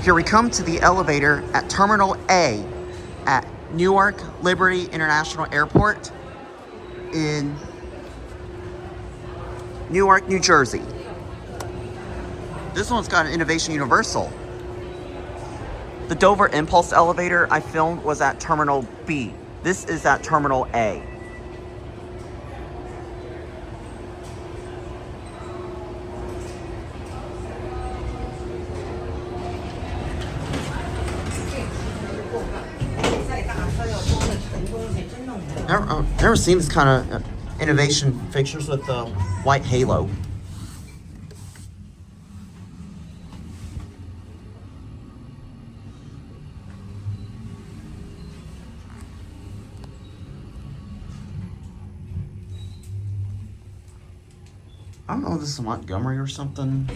Here we come to the elevator at Terminal A at Newark Liberty International Airport in Newark, New Jersey. This one's got an Innovation Universal. The Dover Impulse elevator I filmed was at Terminal B. This is at Terminal A. Never seen this kind of innovation fixtures with the white halo. I don't know if this is Montgomery or something.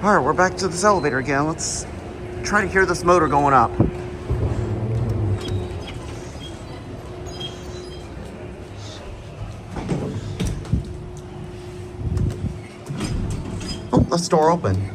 Alright, we're back to this elevator again. Let's try to hear this motor going up. Oh, this door open.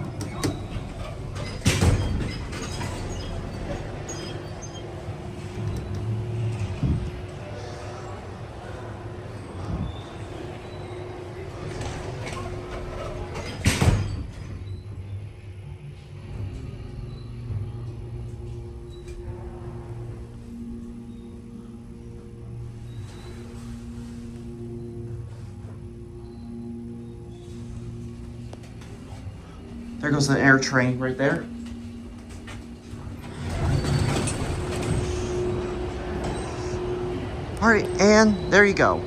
There goes the Airtrain right there. All right, and there you go.